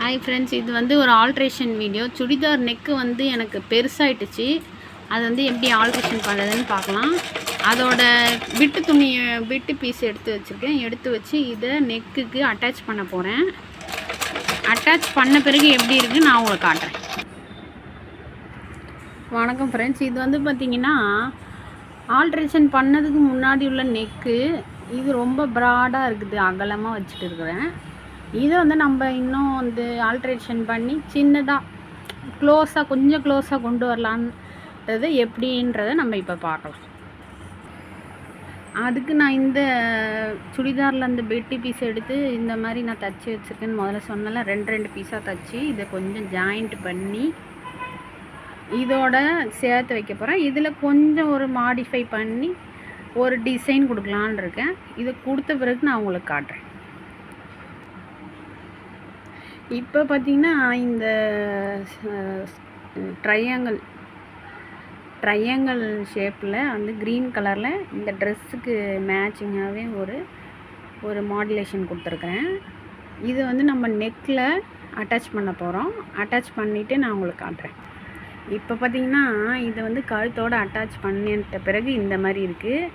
Hi friends, இது வந்து ஒரு ஆல்ட்ரேஷன் வீடியோ. சுடிதார் நெக்கு வந்து எனக்கு பெருசாகிட்டுச்சு. அது வந்து எப்படி ஆல்ட்ரேஷன் பண்ணுறதுன்னு பார்க்கலாம். அதோட பிட்டு பீஸ் எடுத்து வச்சுருக்கேன். எடுத்து வச்சு இதை நெக்குக்கு அட்டாச் பண்ண போகிறேன். அட்டாச் பண்ண பிறகு எப்படி இருக்குன்னு நான் உங்களுக்கு காட்டுறேன். வணக்கம் ஃப்ரெண்ட்ஸ், இது வந்து பார்த்திங்கன்னா ஆல்ட்ரேஷன் பண்ணதுக்கு முன்னாடி உள்ள நெக்கு. இது ரொம்ப ப்ராடாக இருக்குது, அகலமாக வச்சுட்டு இருக்கிறேன். இதை வந்து நம்ம இன்னும் வந்து ஆல்ட்ரேஷன் பண்ணி சின்னதாக கொஞ்சம் க்ளோஸாக கொண்டு வரலான்றது எப்படின்றத நம்ம இப்போ பார்க்கலாம். அதுக்கு நான் இந்த சுடிதாரில் அந்த பெட்டி பீஸ் எடுத்து இந்த மாதிரி நான் தச்சு வச்சுருக்கேன்னு முதல்ல சொன்னல, ரெண்டு பீஸாக தச்சு இதை கொஞ்சம் ஜாயிண்ட் பண்ணி இதோட சேர்த்து வைக்க போகிறேன். இதில் கொஞ்சம் ஒரு மாடிஃபை பண்ணி ஒரு டிசைன் கொடுக்கலான்னு இருக்கேன். இதை கொடுத்த பிறகு நான் உங்களுக்கு காட்டுறேன். இப்போ பார்த்திங்கன்னா இந்த ட்ரையாங்கிள் ஷேப்பில் வந்து க்ரீன் கலரில் இந்த ட்ரெஸ்ஸுக்கு மேட்சிங்காகவே ஒரு மாடுலேஷன் கொடுத்துருக்குறேன். இது வந்து நம்ம நெக்கில் அட்டாச் பண்ண போகிறோம். அட்டாச் பண்ணிவிட்டு நான் உங்களுக்கு காட்டுறேன். இப்போ பார்த்திங்கன்னா இதை வந்து கழுத்தோடு அட்டாச் பண்ணிட்ட பிறகு இந்த மாதிரி இருக்குது.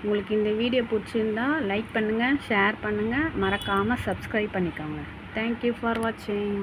உங்களுக்கு இந்த வீடியோ பிடிச்சிருந்தா லைக் பண்ணுங்கள், ஷேர் பண்ணுங்கள், மறக்காமல் சப்ஸ்கிரைப் பண்ணிக்கோங்க. Thank you for watching.